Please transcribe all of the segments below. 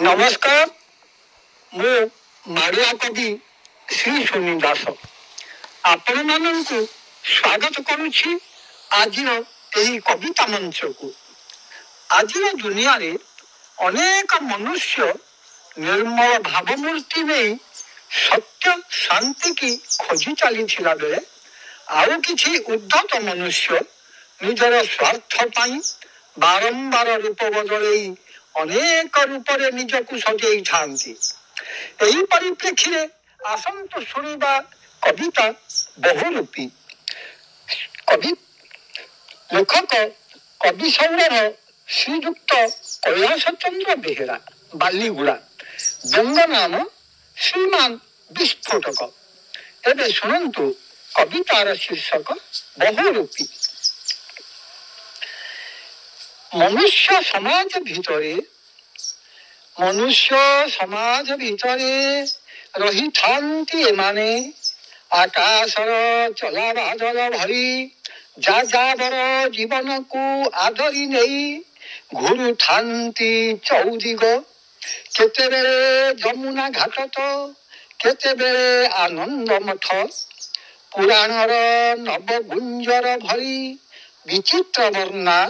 नमस्कार मु माड़ुआ कवि श्री सोनी दास आपण मानक स्वागत करुछि आज कविता मंच को। आज दुनिया रे अनेक मनुष्य निर्मल भावमूर्ति नहीं सत्य शांति की खोजी चली बेले आउ किछि उद्धत मनुष्य निजर स्वार्थ पाई बारंबार रूप बदलई अनेक रूप निजक सजई थांती। एही परिप्रेक्षी रे आसंत सुनिबा कविता बहुरूपी। कवि लेखक कवि सौरभ श्रीयुक्त कैलाश चंद्र बेहेरा बालीगुड़ा व्यंग नाम श्रीमान विस्फोटक। एबे शुणु कवितार शीर्षक बहुरूपी। मनुष्य समाज भितरे रही थांती एमाने आकाशर चला बादल भरी जाजाबर जीवन को आधरी नहीं घुरु थांती चौदिग केते बेले जमुना घाट तो केते बेले आनंद मठ पुराणर नवगुंजर भरी विचित्र वर्णा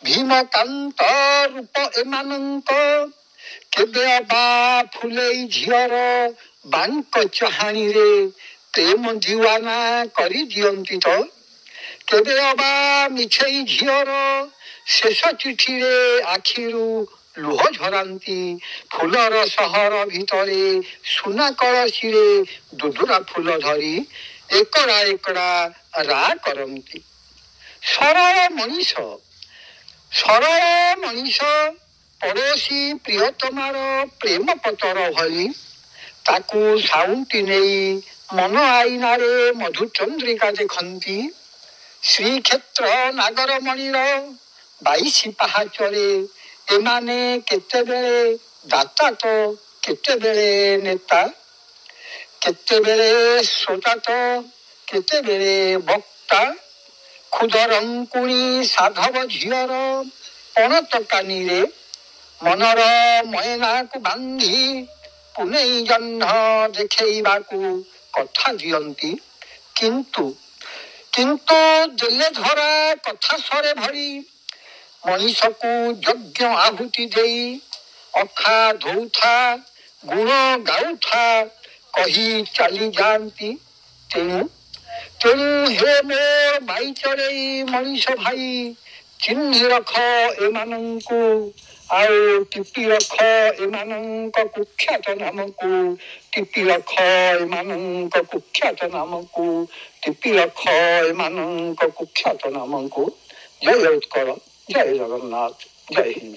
भीमकांत रूप एमानंक केबे अबा फुलेई झियर बांक चाहानी रे प्रेम दीवाना करी दियंती तो केबे अबा मिछेई झियर शेष चिठी रे आखिरु लुह झरांती फुलर सहर भितरे सुना कलसी रे दुदुरा फुल धरी एकड़ा एकड़ा रा करंती। सरल मनीष पड़ोशी प्रियतमार प्रेम पतर भली ताकू साउंटी नहीं मन आईनारे मधुचंद्रिका देखती। श्रीक्षेत्र नागरमणिर 22 पाहाचरे एमाने केते बेले दाता तो केते बेले नेता केते बेले श्रोता तो केते बेले वक्ता क्षुदरंकुणी साधव झियर पणत कानी रे मनर मयना को बांधी पुनेई जन्ह देखैबाकू कथा दियंती। किंतु दिले धरा कथा सरे भरी मनीष को यज्ञ आहुति देई अखा धौथा गुण गाउथा कही चली जानती। तेणु हे मोर भाई चढ़ई मनीष भाई चिन्ह रख एमानंकु आउ टिपी रख एमानंक कुख्यात नाम को टिपी रख एमानंक कुख्यात नाम को टिपी रख एमानंक कुख्यात नाम को। जय उत्कल जय जगन्नाथ जय हिंद।